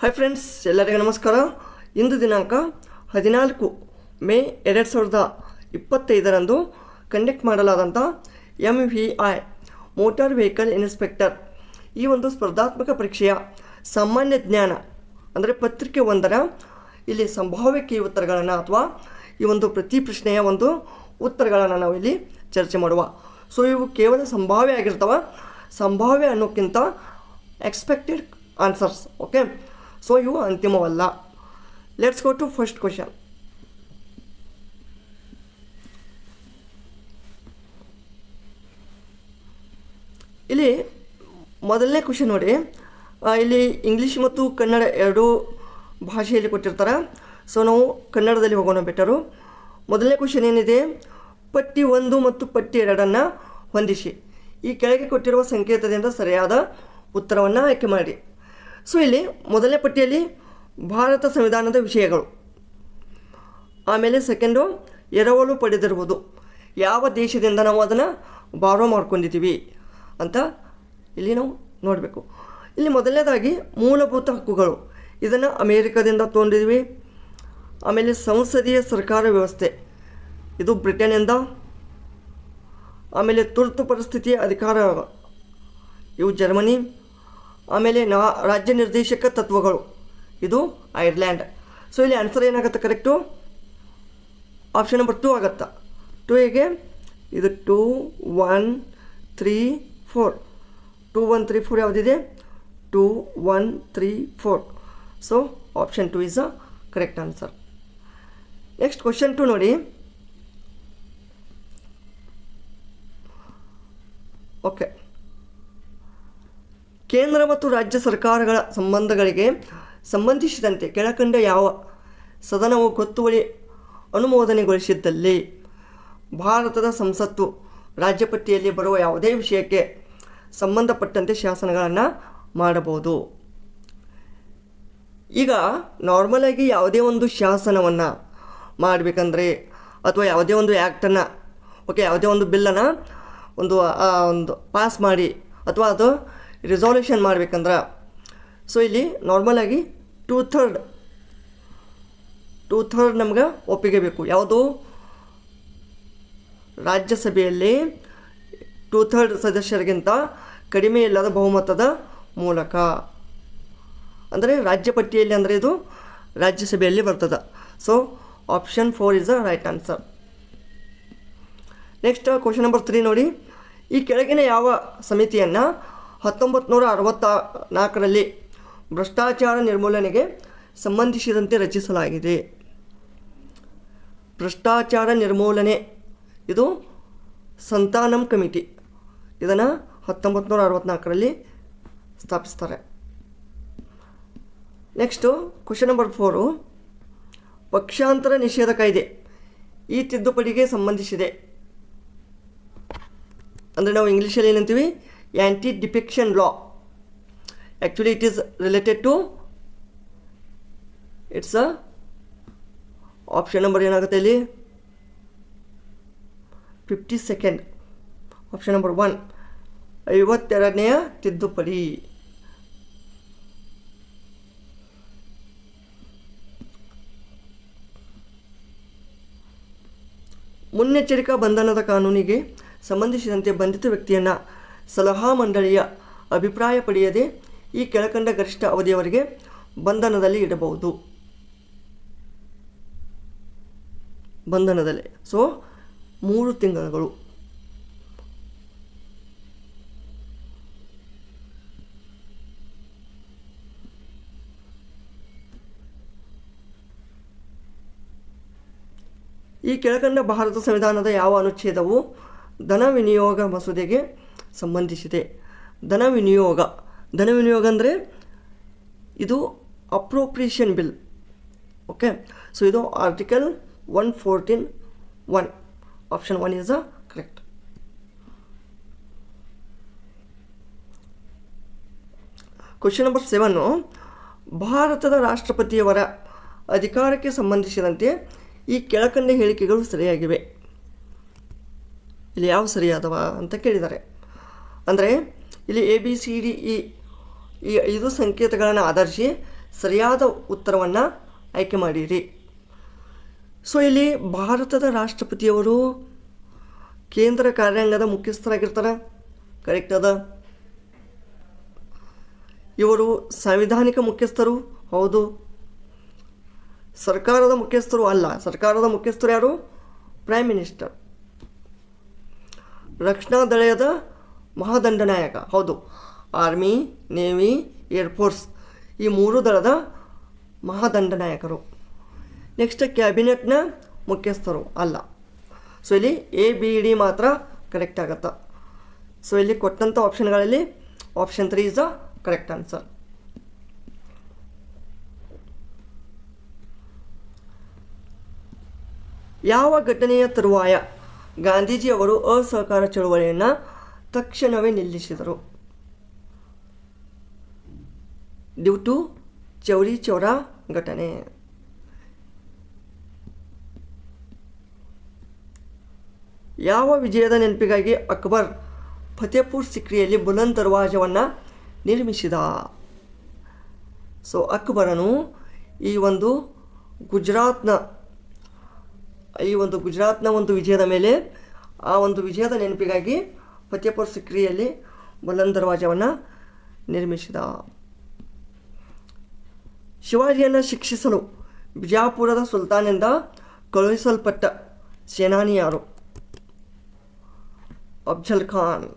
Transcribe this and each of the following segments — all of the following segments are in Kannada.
ಹಾಯ್ ಫ್ರೆಂಡ್ಸ್, ಎಲ್ಲರಿಗೂ ನಮಸ್ಕಾರ. ಇಂದು ದಿನಾಂಕ 14 ಮೇ 2025ರಂದು ಕಂಡಕ್ಟ್ ಮಾಡಲಾದಂಥ MVI ಮೋಟಾರ್ ವೆಹಿಕಲ್ ಇನ್ಸ್ಪೆಕ್ಟರ್ ಈ ಒಂದು ಸ್ಪರ್ಧಾತ್ಮಕ ಪರೀಕ್ಷೆಯ ಸಾಮಾನ್ಯ ಜ್ಞಾನ ಅಂದರೆ ಪತ್ರಿಕೆ 1ರ ಇಲ್ಲಿ ಸಂಭಾವ್ಯ ಕೀ ಉತ್ತರಗಳನ್ನು ಅಥವಾ ಈ ಒಂದು ಪ್ರತಿ ಪ್ರಶ್ನೆಯ ಒಂದು ಉತ್ತರಗಳನ್ನು ನಾವು ಇಲ್ಲಿ ಚರ್ಚೆ ಮಾಡುವ. ಸೊ ಇವು ಕೇವಲ ಸಂಭಾವ್ಯ ಆಗಿರ್ತವೆ. ಸಂಭಾವ್ಯ ಅನ್ನೋಕ್ಕಿಂತ ಎಕ್ಸ್ಪೆಕ್ಟೆಡ್ ಆನ್ಸರ್ಸ್. ಓಕೆ, ಸೊ ಇವು ಅಂತಿಮವಲ್ಲ. Let's go to first question. ಇಲ್ಲಿ ಮೊದಲನೇ ಕ್ವಶನ್ ನೋಡಿ. ಇಲ್ಲಿ ಇಂಗ್ಲೀಷ್ ಮತ್ತು ಕನ್ನಡ ಎರಡೂ ಭಾಷೆಯಲ್ಲಿ ಕೊಟ್ಟಿರ್ತಾರೆ. ಸೊ ನಾವು ಕನ್ನಡದಲ್ಲಿ ಹೋಗೋಣ ಬೆಟರು. ಮೊದಲನೇ ಕ್ವಶನ್ ಏನಿದೆ, ಪಟ್ಟಿ 1 ಮತ್ತು ಪಟ್ಟಿ 2 ಹೊಂದಿಸಿ. ಈ ಕೆಳಗೆ ಕೊಟ್ಟಿರುವ ಸಂಕೇತದಿಂದ ಸರಿಯಾದ ಉತ್ತರವನ್ನು ಆಯ್ಕೆ ಮಾಡಿ. ಸೊ ಇಲ್ಲಿ ಮೊದಲನೇ ಪಟ್ಟಿಯಲ್ಲಿ ಭಾರತ ಸಂವಿಧಾನದ ವಿಷಯಗಳು, ಆಮೇಲೆ ಸೆಕೆಂಡು ಎರವಲು ಪಡೆದಿರುವುದು, ಯಾವ ದೇಶದಿಂದ ನಾವು ಅದನ್ನು ಬಾರೋ ಮಾಡ್ಕೊಂಡಿದ್ದೀವಿ ಅಂತ ಇಲ್ಲಿ ನಾವು ನೋಡಬೇಕು. ಇಲ್ಲಿ ಮೊದಲನೇದಾಗಿ ಮೂಲಭೂತ ಹಕ್ಕುಗಳು, ಇದನ್ನು ಅಮೇರಿಕಾದಿಂದ ತೊಗೊಂಡಿದ್ವಿ. ಆಮೇಲೆ ಸಂಸದೀಯ ಸರ್ಕಾರ ವ್ಯವಸ್ಥೆ, ಇದು ಬ್ರಿಟನ್ನಿಂದ. ಆಮೇಲೆ ತುರ್ತು ಪರಿಸ್ಥಿತಿಯ ಅಧಿಕಾರ, ಇವು ಜರ್ಮನಿ. ಆಮೇಲೆ ರಾಜ್ಯ ನಿರ್ದೇಶಕ ತತ್ವಗಳು, ಇದು ಐರ್ಲ್ಯಾಂಡ್. ಸೊ ಇಲ್ಲಿ ಆನ್ಸರ್ ಏನಾಗುತ್ತೆ ಕರೆಕ್ಟು? ಆಪ್ಷನ್ ನಂಬರ್ 2 ಆಗುತ್ತಾ. 2 ಹೇಗೆ? ಇದು 2, 1, 3, 4. 2, 1, 3, 4 ಯಾವುದಿದೆ? 2, 1, 3, 4. So option 2 is a correct answer. Next question 2 ನೋಡಿ. ಓಕೆ, ಕೇಂದ್ರ ಮತ್ತು ರಾಜ್ಯ ಸರ್ಕಾರಗಳ ಸಂಬಂಧಗಳಿಗೆ ಸಂಬಂಧಿಸಿದಂತೆ ಕೆಳಕಂಡ ಯಾವ ಸದನವು ಗೊತ್ತುವಳಿ ಅನುಮೋದನೆಗೊಳಿಸಿದ್ದಲ್ಲಿ ಭಾರತದ ಸಂಸತ್ತು ರಾಜ್ಯ ಪಟ್ಟಿಯಲ್ಲಿ ಬರುವ ಯಾವುದೇ ವಿಷಯಕ್ಕೆ ಸಂಬಂಧಪಟ್ಟಂತೆ ಶಾಸನಗಳನ್ನು ಮಾಡಬಹುದು. ಈಗ ನಾರ್ಮಲಾಗಿ ಯಾವುದೇ ಒಂದು ಶಾಸನವನ್ನು ಮಾಡಬೇಕಂದ್ರೆ ಅಥವಾ ಯಾವುದೇ ಒಂದು ಆ್ಯಕ್ಟನ್ನು, ಓಕೆ, ಯಾವುದೇ ಒಂದು ಬಿಲ್ಲನ್ನು ಒಂದು ಪಾಸ್ ಮಾಡಿ ಅಥವಾ ಅದು ರಿಸಾಲ್ಯೂಷನ್ ಮಾಡಬೇಕಂದ್ರೆ, ಸೊ ಇಲ್ಲಿ ನಾರ್ಮಲಾಗಿ 2/3 ನಮ್ಗೆ ಒಪ್ಪಿಗೆ ಬೇಕು. ಯಾವುದು? ರಾಜ್ಯಸಭೆಯಲ್ಲಿ 2/3 ಸದಸ್ಯರಿಗಿಂತ ಕಡಿಮೆ ಇಲ್ಲದ ಬಹುಮತದ ಮೂಲಕ, ಅಂದರೆ ರಾಜ್ಯ ಪಟ್ಟಿಯಲ್ಲಿ, ಅಂದರೆ ಇದು ರಾಜ್ಯಸಭೆಯಲ್ಲಿ ಬರ್ತದೆ. So option 4 is the right answer. Next question number 3 ನೋಡಿ. ಈ ಕೆಳಗಿನ ಯಾವ ಸಮಿತಿಯನ್ನು 1964ರಲ್ಲಿ ಭ್ರಷ್ಟಾಚಾರ ನಿರ್ಮೂಲನೆಗೆ ಸಂಬಂಧಿಸಿದಂತೆ ರಚಿಸಲಾಗಿದೆ? ಭ್ರಷ್ಟಾಚಾರ ನಿರ್ಮೂಲನೆ, ಇದು ಸಂತಾನಂ ಕಮಿಟಿ, ಇದನ್ನು 1964ರಲ್ಲಿ ಸ್ಥಾಪಿಸ್ತಾರೆ. ನೆಕ್ಸ್ಟು ಕ್ವಶನ್ ನಂಬರ್ 4, ಪಕ್ಷಾಂತರ ನಿಷೇಧ ಕಾಯ್ದೆ ಈ ತಿದ್ದುಪಡಿಗೆ ಸಂಬಂಧಿಸಿದೆ. ಅಂದರೆ ನಾವು ಇಂಗ್ಲೀಷಲ್ಲಿ ಏನಂತೀವಿ? Anti defection law. Actually it is related to, it's a option number ಏನಾಗುತ್ತೆ ಇಲ್ಲಿ? 52nd ಆಪ್ಷನ್ ನಂಬರ್ 1, 52ನೇ ತಿದ್ದುಪಡಿ. ಮುನ್ನೆಚ್ಚರಿಕಾ ಬಂಧನದ ಕಾನೂನಿಗೆ ಸಂಬಂಧಿಸಿದಂತೆ ಬಂಧಿತ ವ್ಯಕ್ತಿಯನ್ನು ಸಲಹಾ ಮಂಡಳಿಯ ಅಭಿಪ್ರಾಯ ಪಡೆಯದೆ ಈ ಕೆಳಕಂಡ ಗರಿಷ್ಠ ಅವಧಿಯವರೆಗೆ ಬಂಧನದಲ್ಲಿ ಇಡಬಹುದು. ಬಂಧನದಲ್ಲಿ, ಸೊ 3 ತಿಂಗಳು. ಈ ಕೆಳಕಂಡ ಭಾರತ ಸಂವಿಧಾನದ ಯಾವ ಅನುಚ್ಛೇದವು ಧನ ವಿನಿಯೋಗ ಮಸೂದೆಗೆ ಸಂಬಂಧಿಸಿದೆ? ಧನ ವಿನಿಯೋಗ ಅಂದರೆ ಇದು ಅಪ್ರೋಪ್ರಿಯೇಷನ್ ಬಿಲ್. ಓಕೆ, ಸೊ ಇದು article 114(1). Option 1 is a correct. Question number 7, ಭಾರತದ ರಾಷ್ಟ್ರಪತಿಯವರ ಅಧಿಕಾರಕ್ಕೆ ಸಂಬಂಧಿಸಿದಂತೆ ಈ ಕೆಳಕಂಡ ಹೇಳಿಕೆಗಳು ಸರಿಯಾಗಿವೆ. ಇಲ್ಲಿ ಯಾವ ಸರಿಯಾದವ ಅಂತ ಕೇಳಿದ್ದಾರೆ. ಅಂದರೆ ಇಲ್ಲಿ ABCDE ಈ 5 ಸಂಕೇತಗಳನ್ನು ಆಧರಿಸಿ ಸರಿಯಾದ ಉತ್ತರವನ್ನು ಆಯ್ಕೆ ಮಾಡಿರಿ. ಸೊ ಇಲ್ಲಿ ಭಾರತದ ರಾಷ್ಟ್ರಪತಿಯವರು ಕೇಂದ್ರ ಕಾರ್ಯಾಂಗದ ಮುಖ್ಯಸ್ಥರಾಗಿರ್ತಾರೆ, ಕರೆಕ್ಟ್ ಅದ. ಇವರು ಸಾಂವಿಧಾನಿಕ ಮುಖ್ಯಸ್ಥರು, ಹೌದು. ಸರ್ಕಾರದ ಮುಖ್ಯಸ್ಥರು ಅಲ್ಲ, ಸರ್ಕಾರದ ಮುಖ್ಯಸ್ಥರು ಯಾರು? Prime minister. ರಕ್ಷಣಾ ದಳದ ಮಹಾದಂಡನಾಯಕ, ಹೌದು. ಆರ್ಮಿ, ನೇವಿ, ಏರ್ಫೋರ್ಸ್ ಈ ಮೂರು ದಳದ ಮಹಾದಂಡನಾಯಕರು. ನೆಕ್ಸ್ಟ್ ಕ್ಯಾಬಿನೆಟ್ನ ಮುಖ್ಯಸ್ಥರು ಅಲ್ಲ. ಸೊ ಇಲ್ಲಿ ಎ ಬಿ ಡಿ ಮಾತ್ರ ಕರೆಕ್ಟ್ ಆಗುತ್ತೆ. ಸೊ ಇಲ್ಲಿ ಕೊಟ್ಟಂಥ ಆಪ್ಷನ್ಗಳಲ್ಲಿ option 3 is the correct answer. ಯಾವ ಘಟನೆಯ ತರುವಾಯ ಗಾಂಧೀಜಿಯವರು ಅಸಹಕಾರ ಚಳುವಳಿಯನ್ನು ತಕ್ಷಣವೇ ನಿಲ್ಲಿಸಿದರು? ಡ್ಯೂ ಟು ಚೌರಿ ಚೌರಾ ಘಟನೆ. ಯಾವ ವಿಜಯದ ನೆನಪಿಗಾಗಿ ಅಕ್ಬರ್ ಫತೇಪುರ್ ಸಿಕ್ರಿಯಲ್ಲಿ ಬುಲಂದ್ ದರ್ವಾಜವನ್ನು ನಿರ್ಮಿಸಿದ? ಸೊ ಅಕ್ಬರನು ಈ ಒಂದು ಗುಜರಾತ್ನ ಒಂದು ವಿಜಯದ ಮೇಲೆ, ಆ ಒಂದು ವಿಜಯದ ನೆನಪಿಗಾಗಿ ಫತೇಪುರ್ ಸಿಕ್ರಿಯಲ್ಲಿ ಬುಲಂದ್ ದರ್ವಾಜವನ್ನು ನಿರ್ಮಿಸಿದ. ಶಿವಾಜಿಯನ್ನು ಶಿಕ್ಷಿಸಲು ಬಿಜಾಪುರದ ಸುಲ್ತಾನಿಂದ ಕಳುಹಿಸಲ್ಪಟ್ಟ ಸೇನಾನಿ ಯಾರು? ಅಫ್ಜಲ್ ಖಾನ್.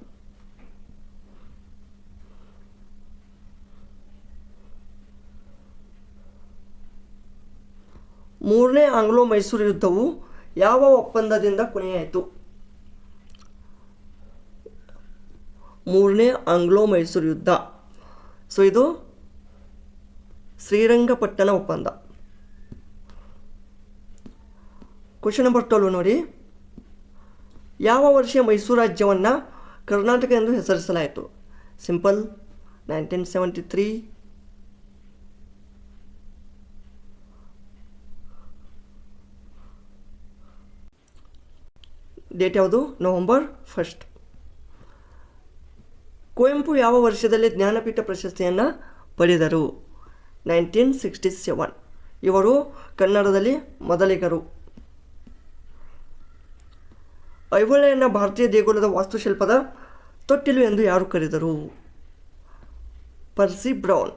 ಮೂರನೇ ಆಂಗ್ಲೋ ಮೈಸೂರು ಯುದ್ಧವು ಯಾವ ಒಪ್ಪಂದದಿಂದ ಕೊನೆಯಾಯಿತು? ಮೂರನೇ ಆಂಗ್ಲೋ ಮೈಸೂರು ಯುದ್ಧ, ಸೊ ಇದು ಶ್ರೀರಂಗಪಟ್ಟಣ ಒಪ್ಪಂದ. ಕ್ವಶನ್ ನಂಬರ್ 12 ನೋಡಿ. ಯಾವ ವರ್ಷ ಮೈಸೂರು ರಾಜ್ಯವನ್ನು ಕರ್ನಾಟಕ ಎಂದು ಹೆಸರಿಸಲಾಯಿತು? ಸಿಂಪಲ್, 1973. ಡೇಟ್ ಯಾವುದು? ನವೆಂಬರ್ 1. ಕುವೆಂಪು ಯಾವ ವರ್ಷದಲ್ಲಿ ಜ್ಞಾನಪೀಠ ಪ್ರಶಸ್ತಿಯನ್ನು ಪಡೆದರು? 1967. ಇವರು ಕನ್ನಡದಲ್ಲಿ ಮೊದಲಿಗರು. ಐಹೊಳೆಯನ್ನು ಭಾರತೀಯ ದೇಗುಲದ ವಾಸ್ತುಶಿಲ್ಪದ ತೊಟ್ಟಿಲು ಎಂದು ಯಾರು ಕರೆದರು? ಪರ್ಸಿ ಬ್ರೌನ್.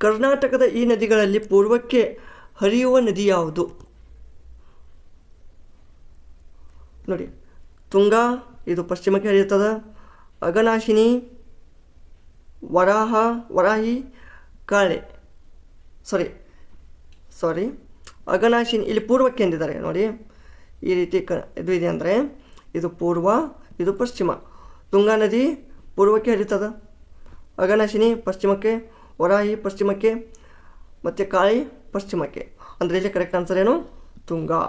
ಕರ್ನಾಟಕದ ಈ ನದಿಗಳಲ್ಲಿ ಪೂರ್ವಕ್ಕೆ ಹರಿಯುವ ನದಿ ಯಾವುದು? ನೋಡಿ, ತುಂಗಾ ಇದು ಪಶ್ಚಿಮಕ್ಕೆ ಹರಿಯುತ್ತದೆ. ಅಘನಾಶಿನಿ, ವರಾಹಿ, ಕಾಳೆ, ಸಾರಿ ಅಘನಾಶಿನಿ ಇಲ್ಲಿ ಪೂರ್ವಕ್ಕೆ ಎಂದಿದ್ದಾರೆ ನೋಡಿ. ಈ ರೀತಿ ಇದು ಇದೆ ಅಂದರೆ ಇದು ಪೂರ್ವ, ಇದು ಪಶ್ಚಿಮ. ತುಂಗಾ ನದಿ ಪೂರ್ವಕ್ಕೆ ಹರಿತದ, ಅಘನಾಶಿನಿ ಪಶ್ಚಿಮಕ್ಕೆ, ವರಾಹಿ ಪಶ್ಚಿಮಕ್ಕೆ, ಮತ್ತು ಕಾಳಿ ಪಶ್ಚಿಮಕ್ಕೆ. ಅಂದರೆ ಇಲ್ಲಿ ಕರೆಕ್ಟ್ ಆನ್ಸರ್ ಏನು? ತುಂಗಾ.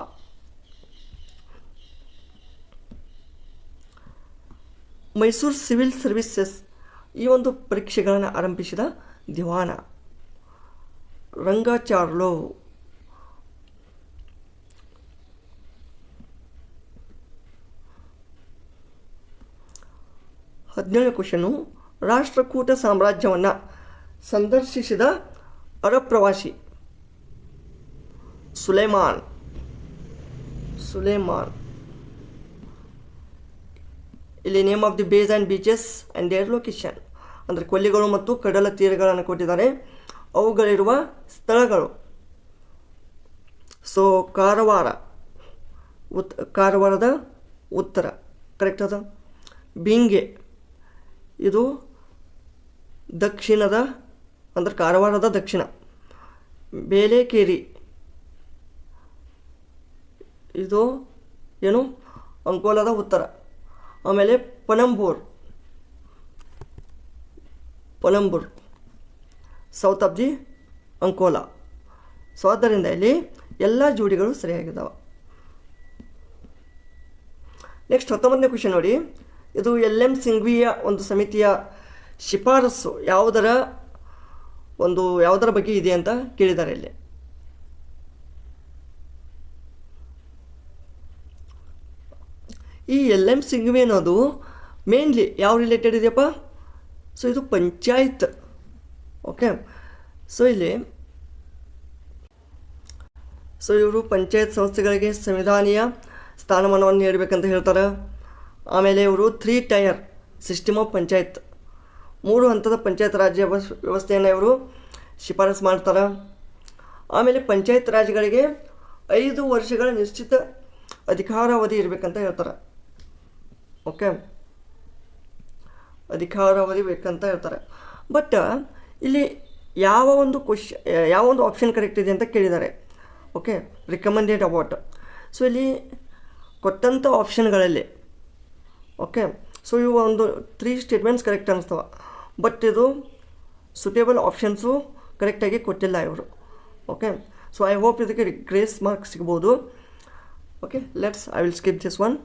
ಮೈಸೂರು ಸಿವಿಲ್ ಸರ್ವಿಸಸ್ ಈ ಒಂದು ಪರೀಕ್ಷೆಗಳನ್ನು ಆರಂಭಿಸಿದ ದಿವಾನ ರಂಗಾಚಾರ್ಲು. ಹದಿನೇಳನೇ ಕ್ವಶನು. ರಾಷ್ಟ್ರಕೂಟ ಸಾಮ್ರಾಜ್ಯವನ್ನು ಸಂದರ್ಶಿಸಿದ ಅರಬ್ ಪ್ರವಾಸಿ? ಸುಲೇಮಾನ್. ಇಲ್ಲಿ name of the bays and beaches and their location, ಅಂದರೆ ಕೊಲ್ಲಿಗಳು ಮತ್ತು ಕಡಲ ತೀರಗಳನ್ನು ಕೊಟ್ಟಿದ್ದಾರೆ, ಅವುಗಳಿರುವ ಸ್ಥಳಗಳು. ಸೊ ಕಾರವಾರದ ಉತ್ತರ ಕರೆಕ್ಟ್ ಅದ. ಬಿಂಗೆ ಇದು ದಕ್ಷಿಣದ, ಅಂದರೆ ಕಾರವಾರದ ದಕ್ಷಿಣ. ಬೇಲೆಕೇರಿ ಇದು ಏನು? ಅಂಕೋಲಾದ ಉತ್ತರ. ಆಮೇಲೆ Panambur south of the Ankola. So ಆದ್ದರಿಂದ ಇಲ್ಲಿ ಎಲ್ಲ ಜೋಡಿಗಳು ಸರಿಯಾಗಿದ್ದಾವೆ. ನೆಕ್ಸ್ಟ್ 19ನೇ ಕ್ವಶನ್ ನೋಡಿ. ಇದು LM ಸಿಂಘ್ವಿಯ ಒಂದು ಸಮಿತಿಯ ಶಿಫಾರಸು ಯಾವುದರ ಬಗ್ಗೆ ಇದೆ ಅಂತ ಕೇಳಿದ್ದಾರೆ ಇಲ್ಲಿ. ಈ LM ಸಿಂಘ್ವಿ ಅನ್ನೋದು ಮೇನ್ಲಿ ಯಾವ ರಿಲೇಟೆಡ್ ಇದೆಯಪ್ಪ? ಸೊ ಇದು ಪಂಚಾಯತ್. ಓಕೆ, ಸೊ ಇಲ್ಲಿ ಇವರು ಪಂಚಾಯತ್ ಸಂಸ್ಥೆಗಳಿಗೆ ಸಂವಿಧಾನೀಯ ಸ್ಥಾನಮಾನವನ್ನು ನೀಡಬೇಕಂತ ಹೇಳ್ತಾರೆ. ಆಮೇಲೆ ಇವರು 3 ಟೈರ್ ಸಿಸ್ಟಮ್ ಆಫ್ ಪಂಚಾಯತ್, 3 ಹಂತದ ಪಂಚಾಯತ್ ರಾಜ್ಯ ವ್ಯವಸ್ಥೆಯನ್ನು ಇವರು ಶಿಫಾರಸು ಮಾಡ್ತಾರೆ. ಆಮೇಲೆ ಪಂಚಾಯತ್ ರಾಜ್ಗಳಿಗೆ 5 ವರ್ಷಗಳ ನಿಶ್ಚಿತ ಅಧಿಕಾರಾವಧಿ ಇರಬೇಕಂತ ಹೇಳ್ತಾರೆ. ಓಕೆ, ಅಧಿಕಾರಾವಧಿ ಬೇಕಂತ ಹೇಳ್ತಾರೆ. ಬಟ್ ಇಲ್ಲಿ ಯಾವ ಒಂದು ಆಪ್ಷನ್ ಕರೆಕ್ಟ್ ಇದೆ ಅಂತ ಕೇಳಿದ್ದಾರೆ. Okay, recommended about. ಸೊ ಇಲ್ಲಿ ಕೊಟ್ಟಂಥ ಆಪ್ಷನ್ಗಳಲ್ಲಿ ಓಕೆ, ಸೊ ಇವು ಒಂದು 3 ಸ್ಟೇಟ್ಮೆಂಟ್ಸ್ ಕರೆಕ್ಟ್ ಅನ್ನಿಸ್ತವೆ. ಬಟ್ ಇದು ಸುಟೇಬಲ್ ಆಪ್ಷನ್ಸು ಕರೆಕ್ಟಾಗಿ ಕೊಟ್ಟಿಲ್ಲ ಇವರು. ಓಕೆ, ಸೊ ಐ ಹೋಪ್ ಇದಕ್ಕೆ ಗ್ರೇಸ್ ಮಾರ್ಕ್ ಸಿಗ್ಬೋದು. Okay, I will skip this one.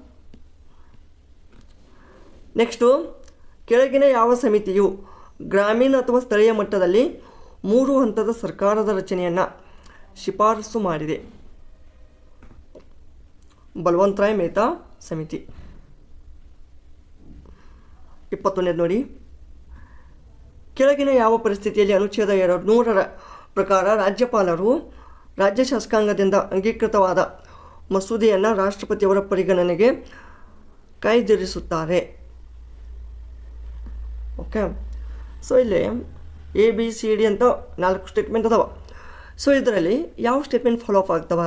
Next, ಕೆಳಗಿನ ಯಾವ ಸಮಿತಿಯು ಗ್ರಾಮೀಣ ಅಥವಾ ಸ್ಥಳೀಯ ಮಟ್ಟದಲ್ಲಿ 3 ಹಂತದ ಸರ್ಕಾರದ ರಚನೆಯನ್ನು ಶಿಫಾರಸು ಮಾಡಿದೆ? ಬಲವಂತರಾಯ್ ಮೆಹ್ತಾ ಸಮಿತಿ. 21ನೇದು ನೋಡಿ, ಕೆಳಗಿನ ಯಾವ ಪರಿಸ್ಥಿತಿಯಲ್ಲಿ ಅನುಚ್ಛೇದ 200ರ ಪ್ರಕಾರ ರಾಜ್ಯಪಾಲರು ರಾಜ್ಯ ಶಾಸಕಾಂಗದಿಂದ ಅಂಗೀಕೃತವಾದ ಮಸೂದೆಯನ್ನು ರಾಷ್ಟ್ರಪತಿಯವರ ಪರಿಗಣನೆಗೆ ಕಾಯ್ದಿರಿಸುತ್ತಾರೆ? ಓಕೆ, ಸೊ ಇಲ್ಲಿ ABCD ಅಂತ 4 ಸ್ಟೇಟ್ಮೆಂಟ್ ಅದಾವ. ಸೊ ಇದರಲ್ಲಿ ಯಾವ ಸ್ಟೇಟ್ಮೆಂಟ್ ಫಾಲೋ ಅಪ್ ಆಗ್ತವ?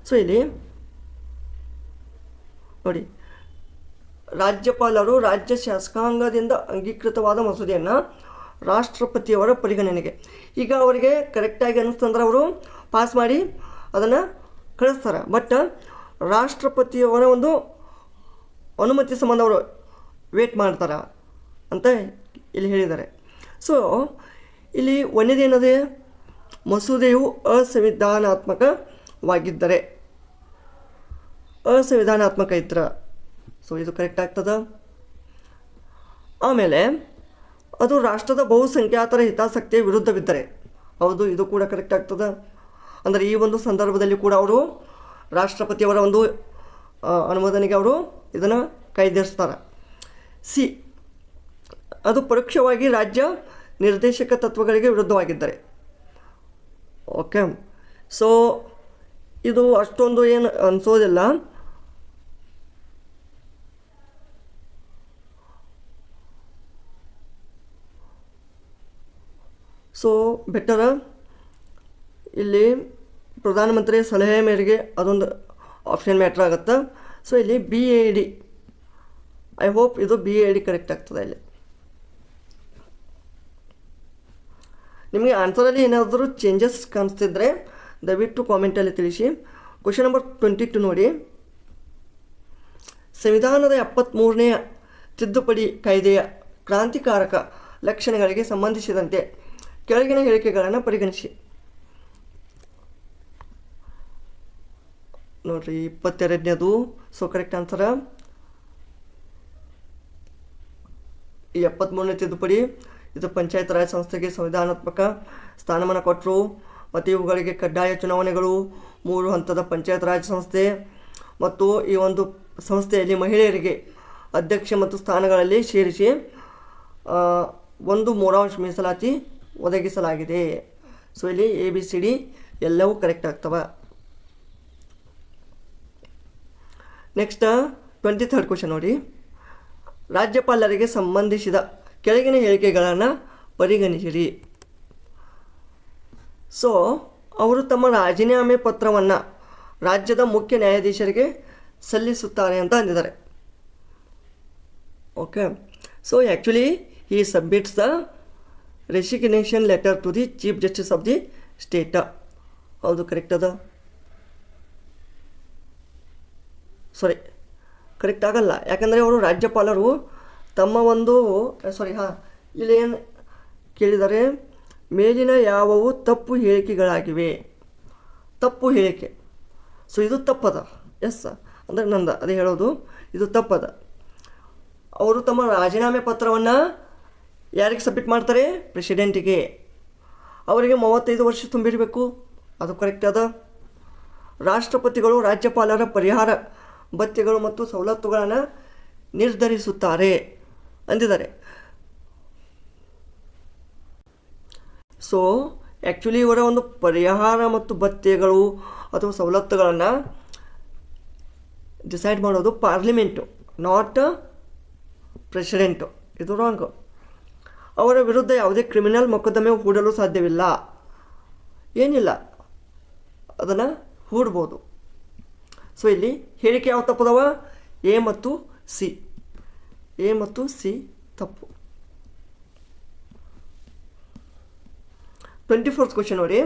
ಸೊ ಇಲ್ಲಿ ನೋಡಿ, ರಾಜ್ಯಪಾಲರು ರಾಜ್ಯ ಶಾಸಕಾಂಗದಿಂದ ಅಂಗೀಕೃತವಾದ ಮಸೂದೆಯನ್ನು ರಾಷ್ಟ್ರಪತಿಯವರ ಪರಿಗಣನೆಗೆ, ಈಗ ಅವರಿಗೆ ಕರೆಕ್ಟಾಗಿ ಅನ್ನಿಸ್ತಂದ್ರೆ ಅವರು ಪಾಸ್ ಮಾಡಿ ಅದನ್ನು ಕಳಿಸ್ತಾರೆ. ಬಟ್ ರಾಷ್ಟ್ರಪತಿಯವರ ಒಂದು ಅನುಮತಿ ಸಂಬಂಧ ಅವರು ವೇಟ್ ಮಾಡ್ತಾರೆ ಅಂತ ಇಲ್ಲಿ ಹೇಳಿದ್ದಾರೆ. ಸೊ ಇಲ್ಲಿ ಒಂದೇನದೇ, ಮಸೂದೆಯು ಅಸಂವಿಧಾನಾತ್ಮಕ ಇದ್ರೆ ಸೊ ಇದು ಕರೆಕ್ಟ್ ಆಗ್ತದೆ. ಆಮೇಲೆ ಅದು ರಾಷ್ಟ್ರದ ಬಹುಸಂಖ್ಯಾತರ ಹಿತಾಸಕ್ತಿಯ ವಿರುದ್ಧವಿದ್ದರೆ, ಹೌದು, ಇದು ಕೂಡ ಕರೆಕ್ಟ್ ಆಗ್ತದೆ. ಅಂದರೆ ಈ ಒಂದು ಸಂದರ್ಭದಲ್ಲಿ ಕೂಡ ಅವರು ರಾಷ್ಟ್ರಪತಿಯವರ ಒಂದು ಅನುಮೋದನೆಗೆ ಅವರು ಇದನ್ನು ಕಾಯ್ದಿರಿಸ್ತಾರೆ. ಸಿ, ಅದು ಪರೋಕ್ಷವಾಗಿ ರಾಜ್ಯ ನಿರ್ದೇಶಕ ತತ್ವಗಳಿಗೆ ವಿರುದ್ಧವಾಗಿದ್ದರೆ. ಓಕೆ, ಸೊ ಇದು ಅಷ್ಟೊಂದು ಏನು ಅನಿಸೋದಿಲ್ಲ. ಸೊ ಬೆಟರ್ ಇಲ್ಲಿ ಪ್ರಧಾನಮಂತ್ರಿ ಸಲಹೆ ಮೇರೆಗೆ ಅದೊಂದು ಆಪ್ಷನ್ ಮ್ಯಾಟ್ರ್ ಆಗುತ್ತೆ. ಸೊ ಇಲ್ಲಿ BAD, ಐ ಹೋಪ್ ಇದು BAD ಕರೆಕ್ಟ್ ಆಗ್ತದೆ. ಇಲ್ಲಿ ನಿಮಗೆ ಆನ್ಸರಲ್ಲಿ ಏನಾದರೂ ಚೇಂಜಸ್ ಕಾಣಿಸ್ತಿದ್ರೆ ದಯವಿಟ್ಟು ಕಾಮೆಂಟಲ್ಲಿ ತಿಳಿಸಿ. ಕ್ವಶನ್ ನಂಬರ್ 22 ನೋಡಿ, ಸಂವಿಧಾನದ 73ನೇ ತಿದ್ದುಪಡಿ ಕಾಯ್ದೆಯ ಕ್ರಾಂತಿಕಾರಕ ಲಕ್ಷಣಗಳಿಗೆ ಸಂಬಂಧಿಸಿದಂತೆ ಕೆಳಗಿನ ಹೇಳಿಕೆಗಳನ್ನು ಪರಿಗಣಿಸಿ. ನೋಡ್ರಿ 22ನೇದು. ಸೊ ಕರೆಕ್ಟ್ ಆನ್ಸರ ಈ 73ನೇ ತಿದ್ದುಪಡಿ ಇದು ಪಂಚಾಯತ್ ರಾಜ್ ಸಂಸ್ಥೆಗೆ ಸಂವಿಧಾನಾತ್ಮಕ ಸ್ಥಾನಮಾನ ಕೊಟ್ಟರು ಮತ್ತು ಇವುಗಳಿಗೆ ಕಡ್ಡಾಯ ಚುನಾವಣೆಗಳು, 3 ಹಂತದ ಪಂಚಾಯತ್ ರಾಜ್ ಸಂಸ್ಥೆ ಮತ್ತು ಈ ಒಂದು ಸಂಸ್ಥೆಯಲ್ಲಿ ಮಹಿಳೆಯರಿಗೆ ಅಧ್ಯಕ್ಷ ಮತ್ತು ಸ್ಥಾನಗಳಲ್ಲಿ ಸೇರಿಸಿ 1/3 ಮೀಸಲಾತಿ ಒದಗಿಸಲಾಗಿದೆ. ಸೊ ಇಲ್ಲಿ ABCD ಎಲ್ಲವೂ ಕರೆಕ್ಟ್ ಆಗ್ತವೆ. ನೆಕ್ಸ್ಟ್ 23rd ಕ್ವಶನ್ ನೋಡಿ, ರಾಜ್ಯಪಾಲರಿಗೆ ಸಂಬಂಧಿಸಿದ ಕೆಳಗಿನ ಹೇಳಿಕೆಗಳನ್ನು ಪರಿಗಣಿಸಿರಿ. ಸೊ ಅವರು ತಮ್ಮ ರಾಜೀನಾಮೆ ಪತ್ರವನ್ನು ರಾಜ್ಯದ ಮುಖ್ಯ ನ್ಯಾಯಾಧೀಶರಿಗೆ ಸಲ್ಲಿಸುತ್ತಾರೆ ಅಂತ ಅಂದಿದ್ದಾರೆ. Okay, so actually he submits the resignation letter to the Chief Justice of the State. ಹೌದು, ಕರೆಕ್ಟ್ ಅದ. ಸಾರಿ, ಕರೆಕ್ಟ್ ಆಗಲ್ಲ. ಯಾಕಂದರೆ ಅವರು ರಾಜ್ಯಪಾಲರು ತಮ್ಮ ಒಂದು ಇಲ್ಲಿ ಏನು ಕೇಳಿದರೆ, ಮೇಲಿನ ಯಾವುವು ತಪ್ಪು ಹೇಳಿಕೆಗಳಾಗಿವೆ. ತಪ್ಪು ಹೇಳಿಕೆ, ಸೊ ಇದು ತಪ್ಪದ. ಎಸ್ ಅಂದರೆ ನಂದು ಅದೇ ಹೇಳೋದು, ಇದು ತಪ್ಪದ. ಅವರು ತಮ್ಮ ರಾಜೀನಾಮೆ ಪತ್ರವನ್ನು ಯಾರಿಗೆ ಸಬ್ಮಿಟ್ ಮಾಡ್ತಾರೆ? ಪ್ರೆಸಿಡೆಂಟಿಗೆ. ಅವರಿಗೆ 35 ವರ್ಷ ತುಂಬಿರಬೇಕು, ಅದು ಕರೆಕ್ಟ್ ಅದ. ರಾಷ್ಟ್ರಪತಿಗಳು ರಾಜ್ಯಪಾಲರ ಪರಿಹಾರ ಭತ್ಯೆಗಳು ಮತ್ತು ಸವಲತ್ತುಗಳನ್ನು ನಿರ್ಧರಿಸುತ್ತಾರೆ ಅಂದಿದ್ದಾರೆ. ಸೊ ಆ್ಯಕ್ಚುಲಿ ಇವರ ಒಂದು ಪರಿಹಾರ ಮತ್ತು ಭತ್ಯೆಗಳು ಅಥವಾ ಸವಲತ್ತುಗಳನ್ನು ಡಿಸೈಡ್ ಮಾಡೋದು ಪಾರ್ಲಿಮೆಂಟು, ನಾಟ್ ಪ್ರೆಸಿಡೆಂಟು. ಇದು ರಾಂಗ್. ಅವರ ವಿರುದ್ಧ ಯಾವುದೇ ಕ್ರಿಮಿನಲ್ ಮೊಕದ್ದಮೆ ಹೂಡಲು ಸಾಧ್ಯವಿಲ್ಲ. ಏನಿಲ್ಲ, ಅದನ್ನು ಹೂಡ್ಬೋದು. ಸೊ ಇಲ್ಲಿ ಹೇಳಿಕೆ ಯಾವ ತಪ್ಪದವ? ಎ ಮತ್ತು ಸಿ. ಎ ಮತ್ತು ಸಿ ತಪ್ಪು. 24th ಕ್ವೆಶ್ಚನ್ ನೋಡಿ.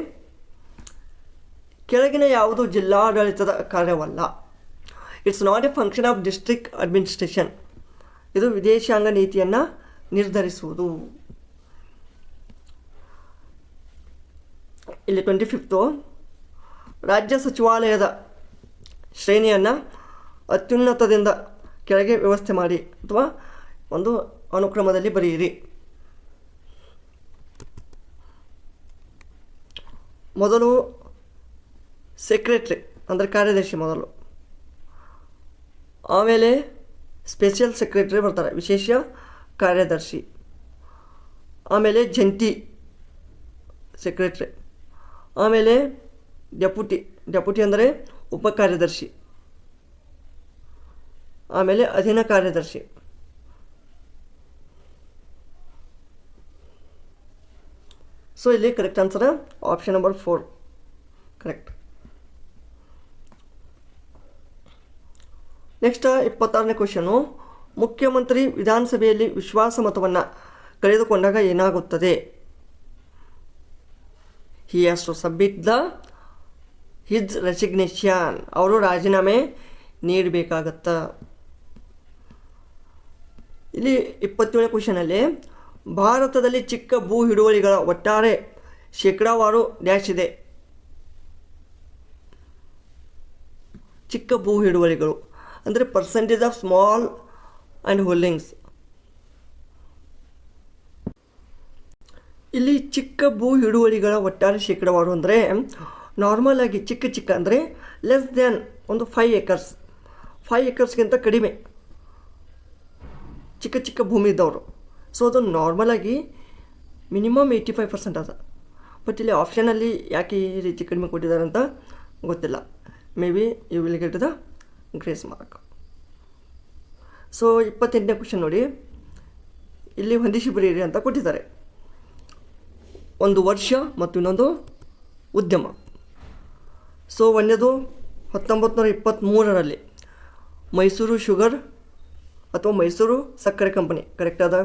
ಕೆಳಗಿನ ಯಾವುದು ಜಿಲ್ಲಾಡಳಿತದ ಕಾರ್ಯವಲ್ಲ? It's not A function of district administration. ಇದು ವಿದೇಶಾಂಗ ನೀತಿಯನ್ನು ನಿರ್ಧರಿಸುವುದು. ಇಲ್ಲಿ 25th, ರಾಜ್ಯ ಸಚಿವಾಲಯದ ಶ್ರೇಣಿಯನ್ನು ಅತ್ಯುನ್ನತದಿಂದ ಕೆಳಗೆ ವ್ಯವಸ್ಥೆ ಮಾಡಿ ಅಥವಾ ಒಂದು ಅನುಕ್ರಮದಲ್ಲಿ ಬರೆಯಿರಿ. ಮೊದಲು ಸೆಕ್ರೆಟ್ರಿ ಅಂದರೆ ಕಾರ್ಯದರ್ಶಿ ಮೊದಲು, ಆಮೇಲೆ ಸ್ಪೆಷಲ್ ಸೆಕ್ರೆಟರಿ ಬರ್ತಾರೆ, ವಿಶೇಷ ಕಾರ್ಯದರ್ಶಿ, ಆಮೇಲೆ ಜಂಟಿ ಸೆಕ್ರೆಟ್ರಿ, ಆಮೇಲೆ ಡೆಪ್ಯೂಟಿ ಅಂದರೆ ಉಪ ಕಾರ್ಯದರ್ಶಿ, ಆಮೇಲೆ ಅಧೀನ ಕಾರ್ಯದರ್ಶಿ. ಸೊ ಇಲ್ಲಿ correct answer option number 4 correct. Next 26ನೇ ಕ್ವೆಶ್ಚನು. ಮುಖ್ಯಮಂತ್ರಿ ವಿಧಾನಸಭೆಯಲ್ಲಿ ವಿಶ್ವಾಸ ಮತವನ್ನು ಕಳೆದುಕೊಂಡಾಗ ಏನಾಗುತ್ತದೆ? He has to submit his resignation. ಅವರು ರಾಜೀನಾಮೆ ನೀಡಬೇಕಾಗತ್ತ. ಇಲ್ಲಿ 27ನೇ ಕ್ವೆಶ್ಚನಲ್ಲಿ ಭಾರತದಲ್ಲಿ ಚಿಕ್ಕ ಭೂ ಹಿಡುವಳಿಗಳ ಒಟ್ಟಾರೆ ಶೇಕಡಾವಾರು ಡ್ಯಾಶ್ ಇದೆ. ಚಿಕ್ಕ ಭೂ ಹಿಡುವಳಿಗಳು ಅಂದರೆ percentage of small and holdings. ಇಲ್ಲಿ ಚಿಕ್ಕ ಭೂ ಹಿಡುವಳಿಗಳ ಒಟ್ಟಾರೆ ಶೇಕಡಾವಾರು ಅಂದರೆ ನಾರ್ಮಲ್ ಆಗಿ ಚಿಕ್ಕ ಅಂದರೆ ಲೆಸ್ ದ್ಯಾನ್ ಒಂದು 5 acres, 5 acresಗಿಂತ ಕಡಿಮೆ ಚಿಕ್ಕ ಭೂಮಿ ಇದ್ದವರು. ಸೊ ಅದು ನಾರ್ಮಲಾಗಿ ಮಿನಿಮಮ್ 85% ಅದ. ಬಟ್ ಇಲ್ಲಿ ಆಪ್ಷನಲ್ಲಿ ಯಾಕೆ ಈ ರೀತಿ ಕಡಿಮೆ ಕೊಟ್ಟಿದ್ದಾರೆ ಅಂತ ಗೊತ್ತಿಲ್ಲ. May be you will get the grace mark. So 28ನೇ ಕ್ವೆಶ್ಚನ್ ನೋಡಿ. ಇಲ್ಲಿ ಹೊಂದಿಸಿ ಬರೆಯಿರಿ ಅಂತ ಕೊಟ್ಟಿದ್ದಾರೆ. ಒಂದು ವರ್ಷ ಮತ್ತು ಇನ್ನೊಂದು ಉದ್ಯಮ. ಸೊ ಒಂದೇದು 1923ರಲ್ಲಿ ಮೈಸೂರು ಶುಗರ್ ಅಥವಾ ಮೈಸೂರು ಸಕ್ಕರೆ ಕಂಪನಿ ಕರೆಕ್ಟ್ ಅದ.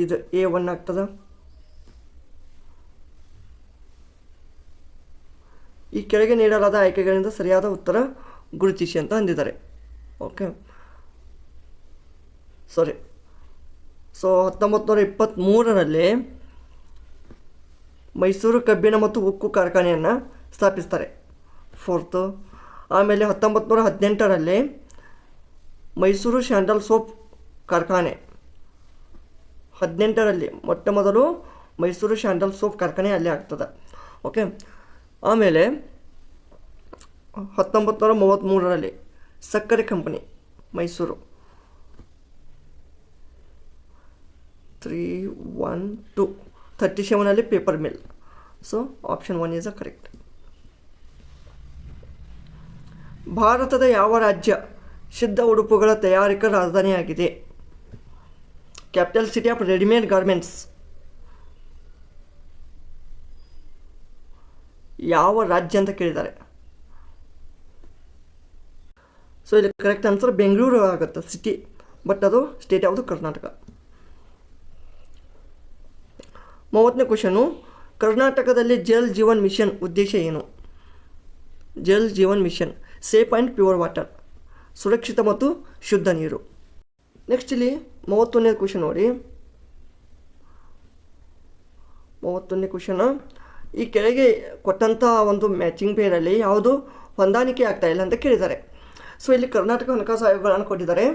ಇದು A1 ಆಗ್ತದ. ಈ ಕೆಳಗೆ ನೀಡಲಾದ ಆಯ್ಕೆಗಳಿಂದ ಸರಿಯಾದ ಉತ್ತರ ಗುರುತಿಸಿ ಅಂತ ಅಂದಿದ್ದಾರೆ. ಓಕೆ, ಸಾರಿ. ಸೊ 1923ರಲ್ಲಿ ಮೈಸೂರು ಕಬ್ಬಿಣ ಮತ್ತು ಉಕ್ಕು ಕಾರ್ಖಾನೆಯನ್ನು ಸ್ಥಾಪಿಸ್ತಾರೆ, 4th. ಆಮೇಲೆ 1918ರಲ್ಲಿ ಮೈಸೂರು ಸ್ಯಾಂಡಲ್ ಸೋಪ್ ಕಾರ್ಖಾನೆ, 18ರಲ್ಲಿ ಮೊಟ್ಟ ಮೊದಲು ಮೈಸೂರು ಸ್ಯಾಂಡಲ್ ಸೋಪ್ ಕಾರ್ಖಾನೆ ಅಲ್ಲೇ ಆಗ್ತದೆ. ಓಕೆ, ಆಮೇಲೆ 1933ರಲ್ಲಿ ಸಕ್ಕರೆ ಕಂಪನಿ ಮೈಸೂರು, 312. 37ರಲ್ಲಿ paper mill. So option 1 is a correct. ಭಾರತದ ಯಾವ ರಾಜ್ಯ ಸಿದ್ಧ ಉಡುಪುಗಳ ತಯಾರಿಕಾ ರಾಜಧಾನಿಯಾಗಿದೆ? Capital city of readymade garments. ಯಾವ ರಾಜ್ಯ ಅಂತ ಕೇಳಿದ್ದಾರೆ. ಸೊ ಇಲ್ಲಿ ಕರೆಕ್ಟ್ ಆನ್ಸರ್ ಬೆಂಗಳೂರು ಆಗುತ್ತೆ ಸಿಟಿ, ಬಟ್ ಅದು ಸ್ಟೇಟ್ ಯಾವುದು? ಕರ್ನಾಟಕ. 30ನೇ ಕ್ವೆಶ್ಚನು. ಕರ್ನಾಟಕದಲ್ಲಿ ಜಲ್ ಜೀವನ್ ಮಿಷನ್ ಉದ್ದೇಶ ಏನು? Jal Jeevan Mission safe and pure water, ಸುರಕ್ಷಿತ ಮತ್ತು ಶುದ್ಧ ನೀರು. ನೆಕ್ಸ್ಟ್ ಇಲ್ಲಿ 31ನೇ ಕ್ವೆಶ್ಚನ್ ನೋಡಿ. 31ನೇ ಕ್ವೆಶ್ಚನ್. ಈ ಕೆಳಗೆ ಕೊಟ್ಟಂಥ ಒಂದು ಮ್ಯಾಚಿಂಗ್ ಪೇರಲ್ಲಿ ಯಾವುದು ಹೊಂದಾಣಿಕೆ ಆಗ್ತಾ ಇಲ್ಲ ಅಂತ ಕೇಳಿದ್ದಾರೆ. ಸೊ ಇಲ್ಲಿ ಕರ್ನಾಟಕ ಹಣಕಾಸು ಆಯೋಗಗಳನ್ನು ಕೊಟ್ಟಿದ್ದಾರೆ.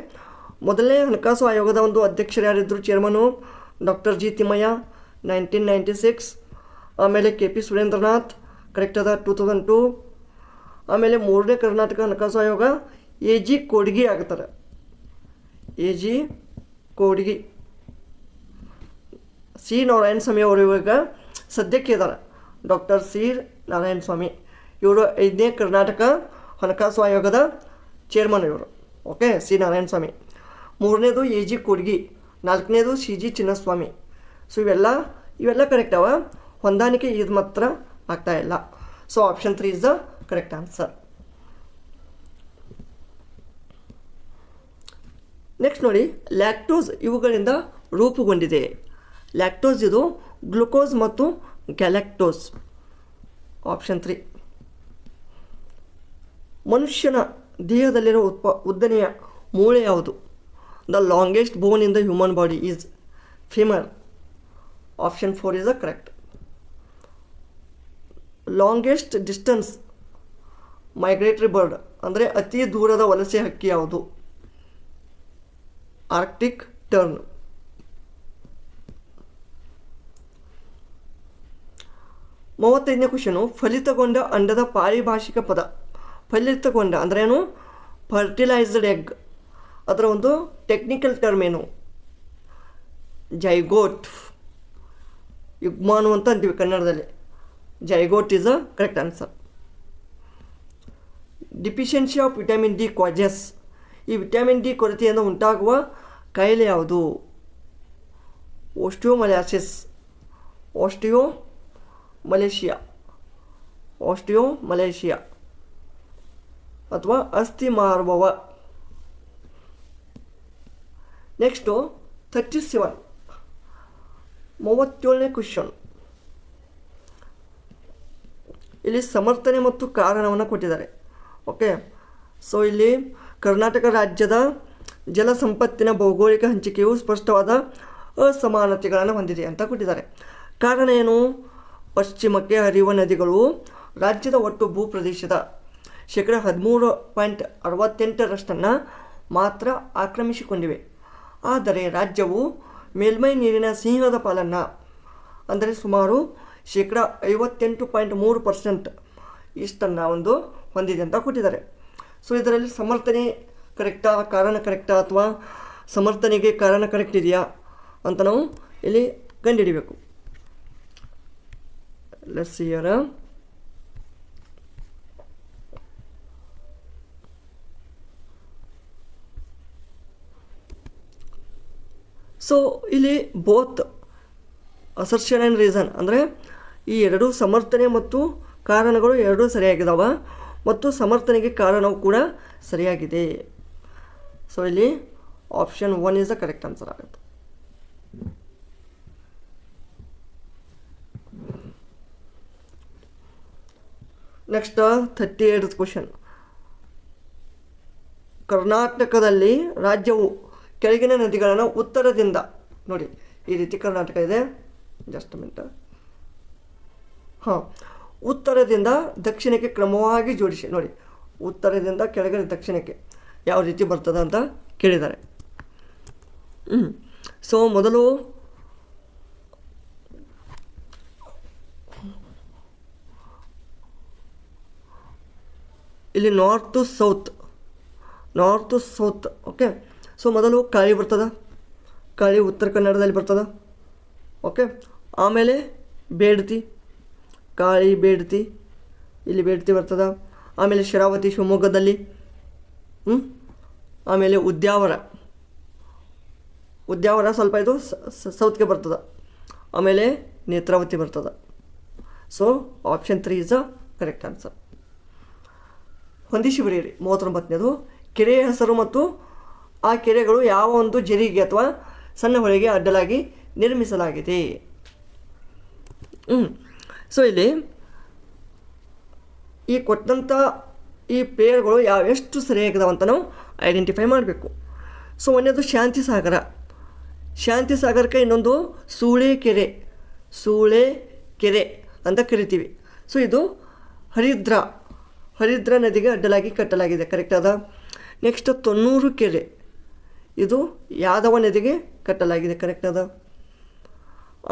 ಮೊದಲನೇ ಹಣಕಾಸು ಆಯೋಗದ ಒಂದು ಅಧ್ಯಕ್ಷರು ಯಾರಿದ್ದರು? Chairman doctor G Thimmaiah, 1996. ಆಮೇಲೆ KP ಸುರೇಂದ್ರನಾಥ್, ಕರೆಕ್ಟ್ ಅದ, 2002. ಆಮೇಲೆ ಮೂರನೇ ಕರ್ನಾಟಕ ಹಣಕಾಸು ಆಯೋಗ AG ಕೋಡ್ಗಿ ಆಗ್ತಾರೆ. A G Kodgi. C Narayana Swamy ಅವರು ಇವಾಗ ಸದ್ಯಕ್ಕೆ ಇದ್ದಾರೆ, ಡಾಕ್ಟರ್ ಸಿ ನಾರಾಯಣ ಸ್ವಾಮಿ ಇವರು 5ನೇ ಕರ್ನಾಟಕ ಹಣಕಾಸು ಆಯೋಗದ ಚೇರ್ಮನ್ ಇವರು. Okay, C Narayana Swamy. 3ನೇದು ಎ ಜಿ ಕೋಡ್ಗಿ, 4ನೇದು ಸಿ ಜಿ ಚಿನ್ನಸ್ವಾಮಿ. ಸೊ ಇವೆಲ್ಲ ಕರೆಕ್ಟ್ ಅವ, ಹೊಂದಾಣಿಕೆ ಇದು ಮಾತ್ರ ಆಗ್ತಾ ಇಲ್ಲ. So option 3 is the correct answer. Next ನೋಡಿ, ಲ್ಯಾಕ್ಟೋಸ್ ಇವುಗಳಿಂದ ರೂಪುಗೊಂಡಿದೆ. ಲ್ಯಾಕ್ಟೋಸ್ ಇದು ಗ್ಲುಕೋಸ್ ಮತ್ತು ಗ್ಯಾಲಕ್ಟೋಸ್. ಆಪ್ಷನ್ 3. ಮನುಷ್ಯನ ದೇಹದಲ್ಲಿರೋ ಉದ್ದನೆಯ ಮೂಳೆ ಯಾವುದು? The longest bone in the human body is femur. Option 4 is the correct. Longest distance migratory bird ಅಂದರೆ ಅತಿ ದೂರದ ವಲಸೆ ಹಕ್ಕಿ ಯಾವುದು? Arctic tern. ಮೂವತ್ತೈದನೇ ಕ್ವಶನು, ಫಲಿತಗೊಂಡ ಅಂಡದ ಪಾರಿಭಾಷಿಕ ಪದ. ಫಲಿತಗೊಂಡ ಅಂದ್ರೇನು? Fertilised egg. ಅದರ ಒಂದು ಟೆಕ್ನಿಕಲ್ ಟರ್ಮ್ ಏನು? ಜೈಗೋಟ್. ಯುಗ್ಮಾನು ಅಂತ ಅಂತೀವಿ ಕನ್ನಡದಲ್ಲಿ. Zygote is a correct answer. Deficiency of vitamin D causes. ಈ ವಿಟಮಿನ್ ಡಿ ಕೊರತೆಯಿಂದ ಉಂಟಾಗುವ ಕಾಯಿಲೆ ಯಾವುದು? ಓಸ್ಟಿಯೋಮಲಾಸಿಸ್, ಓಸ್ಟಿಯೋಮಲೇಷಿಯಾ ಅಥವಾ ಅಸ್ಥಿಮಾರ್ಭವ. Next 37, 37ನೇ question. ಇಲ್ಲಿ ಸಮರ್ಥನೆ ಮತ್ತು ಕಾರಣವನ್ನು ಕೊಟ್ಟಿದ್ದಾರೆ. ಓಕೆ, ಸೊ ಇಲ್ಲಿ ಕರ್ನಾಟಕ ರಾಜ್ಯದ ಜಲಸಂಪತ್ತಿನ ಭೌಗೋಳಿಕ ಹಂಚಿಕೆಯು ಸ್ಪಷ್ಟವಾದ ಅಸಮಾನತೆಗಳನ್ನು ಹೊಂದಿದೆ ಅಂತ ಕೊಟ್ಟಿದ್ದಾರೆ. ಕಾರಣ ಏನು? ಪಶ್ಚಿಮಕ್ಕೆ ಹರಿಯುವ ನದಿಗಳು ರಾಜ್ಯದ ಒಟ್ಟು ಭೂಪ್ರದೇಶದ 13.68% ಮಾತ್ರ ಆಕ್ರಮಿಸಿಕೊಂಡಿವೆ. ಆದರೆ ರಾಜ್ಯವು ಮೇಲ್ಮೈ ನೀರಿನ ಸಿಂಹದ ಪಾಲನ್ನು ಅಂದರೆ ಸುಮಾರು 58.3% ಇಷ್ಟನ್ನು ಒಂದು ಹೊಂದಿದೆ ಅಂತ ಕೊಟ್ಟಿದ್ದಾರೆ. ಸೊ ಇದರಲ್ಲಿ ಸಮರ್ಥನೆ ಕರೆಕ್ಟಾ, ಕಾರಣ ಕರೆಕ್ಟಾ, ಅಥವಾ ಸಮರ್ಥನೆಗೆ ಕಾರಣ ಕರೆಕ್ಟ್ ಇದೆಯಾ ಅಂತ ನಾವು ಇಲ್ಲಿ ಕಂಡುಹಿಡಿಬೇಕು. Let's see here. ಸೊ ಇಲ್ಲಿ ಬೋತ್ ಅಸರ್ಷನ್ ಆ್ಯಂಡ್ ರೀಸನ್ ಅಂದರೆ ಈ ಎರಡೂ ಸಮರ್ಥನೆ ಮತ್ತು ಕಾರಣಗಳು ಎರಡೂ ಸರಿಯಾಗಿದ್ದಾವೆ ಮತ್ತು ಸಮರ್ಥನೆಗೆ ಕಾರಣವು ಕೂಡ ಸರಿಯಾಗಿದೆ. ಸೊ ಇಲ್ಲಿ option 1 is the correct answer ಆಗುತ್ತೆ. Next 38th question. ಕರ್ನಾಟಕದಲ್ಲಿ ರಾಜ್ಯವು ಕೆಳಗಿನ ನದಿಗಳನ್ನು ಉತ್ತರದಿಂದ, ನೋಡಿ ಈ ರೀತಿ ಕರ್ನಾಟಕ ಇದೆ, ಜಸ್ಟ್ ಮಿನಿಟ್, ಉತ್ತರದಿಂದ ದಕ್ಷಿಣಕ್ಕೆ ಕ್ರಮವಾಗಿ ಜೋಡಿಸಿ. ನೋಡಿ ಉತ್ತರದಿಂದ ಕೆಳಗಡೆ ದಕ್ಷಿಣಕ್ಕೆ ಯಾವ ರೀತಿ ಬರ್ತದೆ ಅಂತ ಕೇಳಿದ್ದಾರೆ. ಸೊ ಮೊದಲು ಇಲ್ಲಿ north to south. Okay, so ಮೊದಲು ಕಾಳಿ ಬರ್ತದೆ, ಕಾಳಿ ಉತ್ತರ ಕನ್ನಡದಲ್ಲಿ ಬರ್ತದೆ. ಓಕೆ, ಆಮೇಲೆ ಬೇಡ್ತಿ, ಕಾಳಿ ಬೇಡ್ತಿ, ಇಲ್ಲಿ ಬೇಡ್ತಿ ಬರ್ತದೆ. ಆಮೇಲೆ ಶರಾವತಿ ಶಿವಮೊಗ್ಗದಲ್ಲಿ, ಆಮೇಲೆ ಉದ್ಯಾವರ ಸ್ವಲ್ಪ ಇದು ಸೌತ್ಗೆ ಬರ್ತದೆ. ಆಮೇಲೆ ನೇತ್ರಾವತಿ ಬರ್ತದೆ. So option 3 is the correct answer. ಹೊಂದಿಸಿ ಬರೆಯಿರಿ. 39ನೇದು, ಕೆರೆಯ ಹೆಸರು ಮತ್ತು ಆ ಕೆರೆಗಳು ಯಾವ ಒಂದು ಜರಿಗೆ ಅಥವಾ ಸಣ್ಣ ಹೊಳೆಗೆ ಅಡ್ಡಲಾಗಿ ನಿರ್ಮಿಸಲಾಗಿದೆ. ಸೊ ಇಲ್ಲಿ ಈ ಕೊಟ್ಟಂಥ ಈ ಪೇರ್ಗಳು ಎಷ್ಟು ಸರಿಯಾಗಿದಾವೆ ಅಂತ ನಾವು ಐಡೆಂಟಿಫೈ ಮಾಡಬೇಕು. ಸೊ ಒಂದೇದು ಶಾಂತಿ ಸಾಗರಕ್ಕೆ ಇನ್ನೊಂದು ಸೂಳೆ ಕೆರೆ ಅಂತ ಕರಿತೀವಿ. ಸೊ ಇದು ಹರಿದ್ರಾ ನದಿಗೆ ಅಡ್ಡಲಾಗಿ ಕಟ್ಟಲಾಗಿದೆ, ಕರೆಕ್ಟ್ ಅದ. ನೆಕ್ಸ್ಟ್ ತೊನ್ನೂರು ಕೆರೆ, ಇದು ಯಾದವ ನದಿಗೆ ಕಟ್ಟಲಾಗಿದೆ, ಕರೆಕ್ಟ್ ಅದ.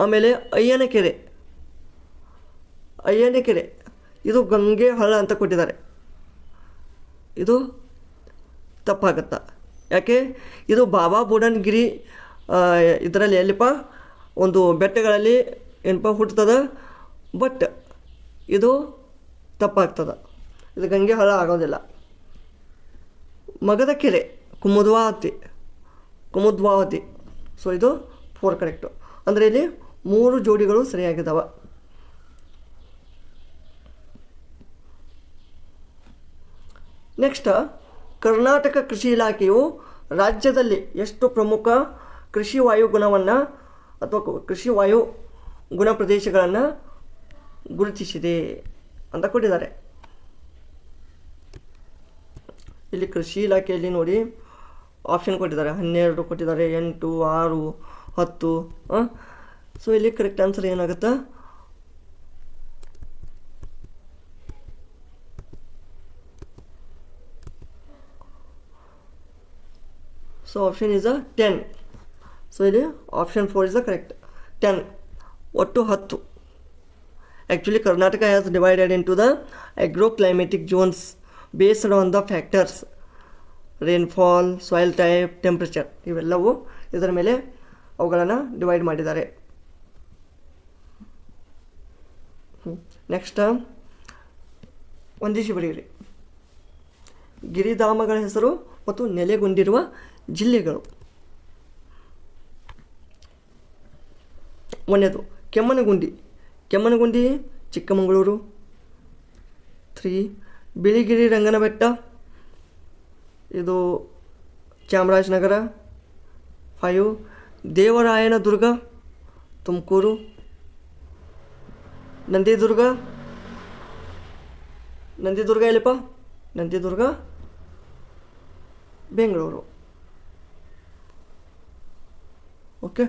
ಆಮೇಲೆ ಅಯ್ಯನ ಕೆರೆ ಇದು ಗಂಗೆ ಹಳ್ಳ ಅಂತ ಕೊಟ್ಟಿದ್ದಾರೆ, ಇದು ತಪ್ಪಾಗತ್ತಾ? ಯಾಕೆ ಇದು ಬಾಬಾ ಬುಡನ್ಗಿರಿ ಇದರಲ್ಲಿ ಎಲ್ಲಿಪ್ಪ ಒಂದು ಬೆಟ್ಟಗಳಲ್ಲಿ ಏನಪ್ಪ ಹುಟ್ಟುತ್ತದೆ. ಬಟ್ ಇದು ತಪ್ಪಾಗ್ತದೆ, ಇದು ಗಂಗೆ ಹಳ್ಳ ಆಗೋದಿಲ್ಲ. ಮಗದ ಕೆರೆ ಕುಮುದ್ವಾವತಿ. ಸೊ ಇದು 4 ಕರೆಕ್ಟು. ಅಂದರೆ ಇಲ್ಲಿ 3 ಜೋಡಿಗಳು ಸರಿಯಾಗಿದ್ದಾವೆ. ನೆಕ್ಸ್ಟ್, ಕರ್ನಾಟಕ ಕೃಷಿ ಇಲಾಖೆಯು ರಾಜ್ಯದಲ್ಲಿ ಎಷ್ಟು ಪ್ರಮುಖ ಕೃಷಿ ವಾಯು ಗುಣವನ್ನು ಅಥವಾ ಕೃಷಿ ವಾಯು ಗುಣ ಪ್ರದೇಶಗಳನ್ನು ಗುರುತಿಸಿದೆ ಅಂತ ಕೊಟ್ಟಿದ್ದಾರೆ. ಇಲ್ಲಿ ಕೃಷಿ ಇಲಾಖೆಯಲ್ಲಿ ನೋಡಿ ಆಪ್ಷನ್ ಕೊಟ್ಟಿದ್ದಾರೆ, 12 ಕೊಟ್ಟಿದ್ದಾರೆ, 8, 6, 10. ಸೊ ಇಲ್ಲಿ ಕರೆಕ್ಟ್ ಆನ್ಸರ್ ಏನಾಗುತ್ತೆ? So option is 10. ಸೊ ಇಲ್ಲಿ ಆಪ್ಷನ್ 4 ಇಸ್ ಕರೆಕ್ಟ್. 10 ಒಟ್ಟು 10. Actually Karnataka has divided into the agroclimatic zones based on the factors rainfall, soil type, temperature. ಇವೆಲ್ಲವೂ ಇದರ ಮೇಲೆ ಅವುಗಳನ್ನು ಡಿವೈಡ್ ಮಾಡಿದ್ದಾರೆ. ನೆಕ್ಸ್ಟ್ ಒಂದಿಷ್ಟು ಬರೆಯಿರಿ. ಗಿರಿಧಾಮಗಳ ಹೆಸರು ಮತ್ತು ನೆಲೆಗೊಂಡಿರುವ ಜಿಲ್ಲೆಗಳು. ಒಂದನೇದು ಕೆಮ್ಮನಗುಂಡಿ ಚಿಕ್ಕಮಗಳೂರು. 3 ಬಿಳಿಗಿರಿ ರಂಗನಬೆಟ್ಟ, ಇದು ಚಾಮರಾಜನಗರ. 5 ದೇವರಾಯನದುರ್ಗ ತುಮಕೂರು. ನಂದಿದುರ್ಗ ಎಲ್ಲಿಪ್ಪ? ನಂದಿದುರ್ಗ ಬೆಂಗಳೂರು. ಓಕೆ,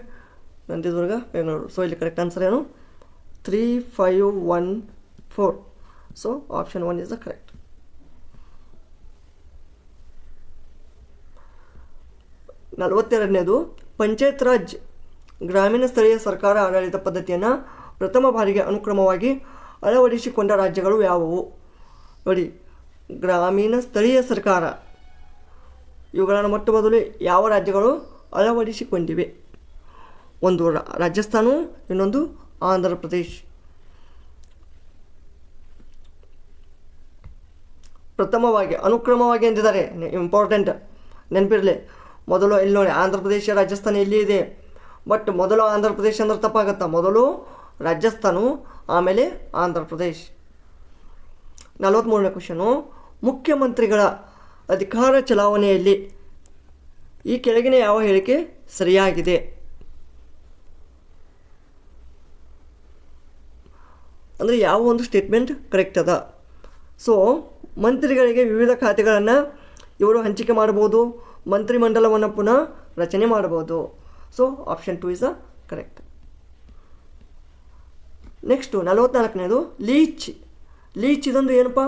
ನಂದಿದುರ್ಗ ಬೆಂಗಳೂರು. ಸೊ ಇಲ್ಲಿ ಕರೆಕ್ಟ್ ಆನ್ಸರ್ ಏನು? 3, 5, 1, 4. So option 1 is the correct. ನಲವತ್ತೆರಡನೇದು, ಪಂಚಾಯತ್ ರಾಜ್ ಗ್ರಾಮೀಣ ಸ್ಥಳೀಯ ಸರ್ಕಾರ ಆಡಳಿತ ಪದ್ಧತಿಯನ್ನು ಪ್ರಥಮ ಬಾರಿಗೆ ಅನುಕ್ರಮವಾಗಿ ಅಳವಡಿಸಿಕೊಂಡ ರಾಜ್ಯಗಳು ಯಾವುವು? ನೋಡಿ, ಗ್ರಾಮೀಣ ಸ್ಥಳೀಯ ಸರ್ಕಾರ ಇವುಗಳನ್ನು ಮೊಟ್ಟ ಮೊದಲು ಯಾವ ರಾಜ್ಯಗಳು ಅಳವಡಿಸಿಕೊಂಡಿವೆ? ಒಂದು ರಾಜಸ್ಥಾನ, ಇನ್ನೊಂದು ಆಂಧ್ರ ಪ್ರದೇಶ್. ಪ್ರಥಮವಾಗಿ, ಅನುಕ್ರಮವಾಗಿ ಎಂದಿದ್ದಾರೆ, ಇಂಪಾರ್ಟೆಂಟ್ ನೆನಪಿರಲಿ. ಮೊದಲು ಇಲ್ಲಿ ನೋಡಿ, ಆಂಧ್ರ ಪ್ರದೇಶ ರಾಜಸ್ಥಾನ ಎಲ್ಲಿ ಇದೆ? ಬಟ್ ಮೊದಲು ಆಂಧ್ರ ಪ್ರದೇಶ ಅಂದ್ರೆ ತಪ್ಪಾಗತ್ತಾ? ಮೊದಲು ರಾಜಸ್ಥಾನ, ಆಮೇಲೆ ಆಂಧ್ರ ಪ್ರದೇಶ್. 43ನೇ ಕ್ವಶನು, ಮುಖ್ಯಮಂತ್ರಿಗಳ ಅಧಿಕಾರ ಚಲಾವಣೆಯಲ್ಲಿ ಈ ಕೆಳಗಿನ ಯಾವ ಹೇಳಿಕೆ ಸರಿಯಾಗಿದೆ? ಅಂದರೆ ಯಾವ ಒಂದು ಸ್ಟೇಟ್ಮೆಂಟ್ ಕರೆಕ್ಟ್ ಅದ? ಸೊ ಮಂತ್ರಿಗಳಿಗೆ ವಿವಿಧ ಖಾತೆಗಳನ್ನು ಇವರು ಹಂಚಿಕೆ ಮಾಡ್ಬೋದು, ಮಂತ್ರಿಮಂಡಲವನ್ನು ಪುನಃ ರಚನೆ ಮಾಡ್ಬೋದು. So option 2 is correct. Next 44ನೇದು, ಲೀಚ್ ಇದೊಂದು ಏನಪ್ಪ?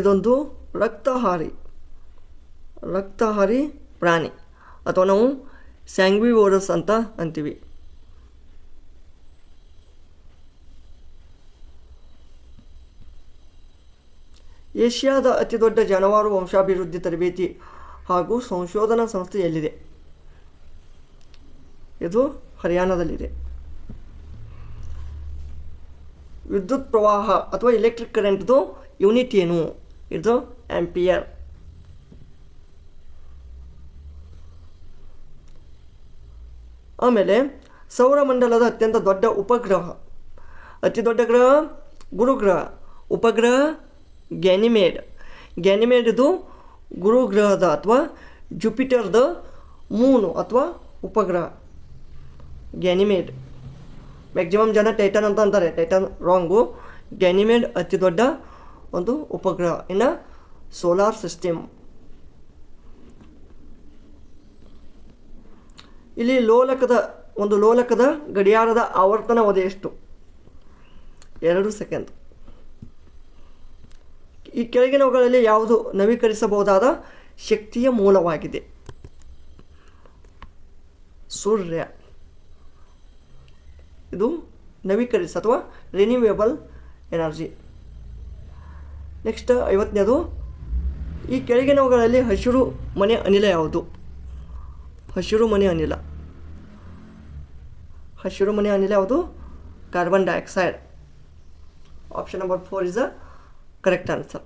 ಇದೊಂದು ರಕ್ತಹಾರಿ ಪ್ರಾಣಿ, ಅಥವಾ ನಾವು ಸ್ಯಾಂಗ್ವಿವೋರಸ್ ಅಂತ ಅಂತೀವಿ. ಏಷ್ಯಾದ ಅತಿದೊಡ್ಡ ಜಾನುವಾರು ವಂಶಾಭಿವೃದ್ಧಿ ತರಬೇತಿ ಹಾಗೂ ಸಂಶೋಧನಾ ಸಂಸ್ಥೆ ಎಲ್ಲಿದೆ? ಇದು ಹರಿಯಾಣದಲ್ಲಿದೆ. ವಿದ್ಯುತ್ ಪ್ರವಾಹ ಅಥವಾ ಎಲೆಕ್ಟ್ರಿಕ್ ಕರೆಂಟ್ದು ಯೂನಿಟ್ ಏನು? ಇದು ಆಂಪಿಯರ್. ಆಮೇಲೆ ಸೌರಮಂಡಲದ ಅತ್ಯಂತ ದೊಡ್ಡ ಉಪಗ್ರಹ, ಅತಿ ದೊಡ್ಡ ಗ್ರಹ ಗುರುಗ್ರಹ, ಉಪಗ್ರಹ ಗ್ಯಾನಿಮೇಡ್ ಇದು ಗುರುಗ್ರಹದ ಅಥವಾ ಜುಪಿಟರ್ದ ಮೂನು ಅಥವಾ ಉಪಗ್ರಹ ಗ್ಯಾನಿಮೇಡ್. ಮ್ಯಾಕ್ಸಿಮಮ್ ಜನ ಟೈಟನ್ ಅಂತ ಅಂತಾರೆ, ಟೈಟನ್ ರಾಂಗು. ಗ್ಯಾನಿಮೇಡ್ ಅತಿ ದೊಡ್ಡ ಒಂದು ಉಪಗ್ರಹ ಇನ್ನು ಸೋಲಾರ್ ಸಿಸ್ಟಮ್. ಇಲ್ಲಿ ಲೋಲಕದ ಗಡಿಯಾರದ ಆವರ್ತನ ಅವಧಿ ಎಷ್ಟು? 2 ಸೆಕೆಂಡ್. ಈ ಕೆಳಗಿನವುಗಳಲ್ಲಿ ಯಾವುದು ನವೀಕರಿಸಬಹುದಾದ ಶಕ್ತಿಯ ಮೂಲವಾಗಿದೆ? ಸೂರ್ಯ. ಇದು ನವೀಕರಿಸ ಅಥವಾ ರಿನ್ಯೂವೇಬಲ್ ಎನರ್ಜಿ. ನೆಕ್ಸ್ಟ್ 50ನೇದು, ಈ ಕೆಳಗಿನವುಗಳಲ್ಲಿ ಹಸಿರು ಮನೆ ಅನಿಲ ಯಾವುದು? ಹಸಿರು ಮನೆ ಅನಿಲ ಯಾವುದು? Carbon dioxide. Option number 4 is the correct answer.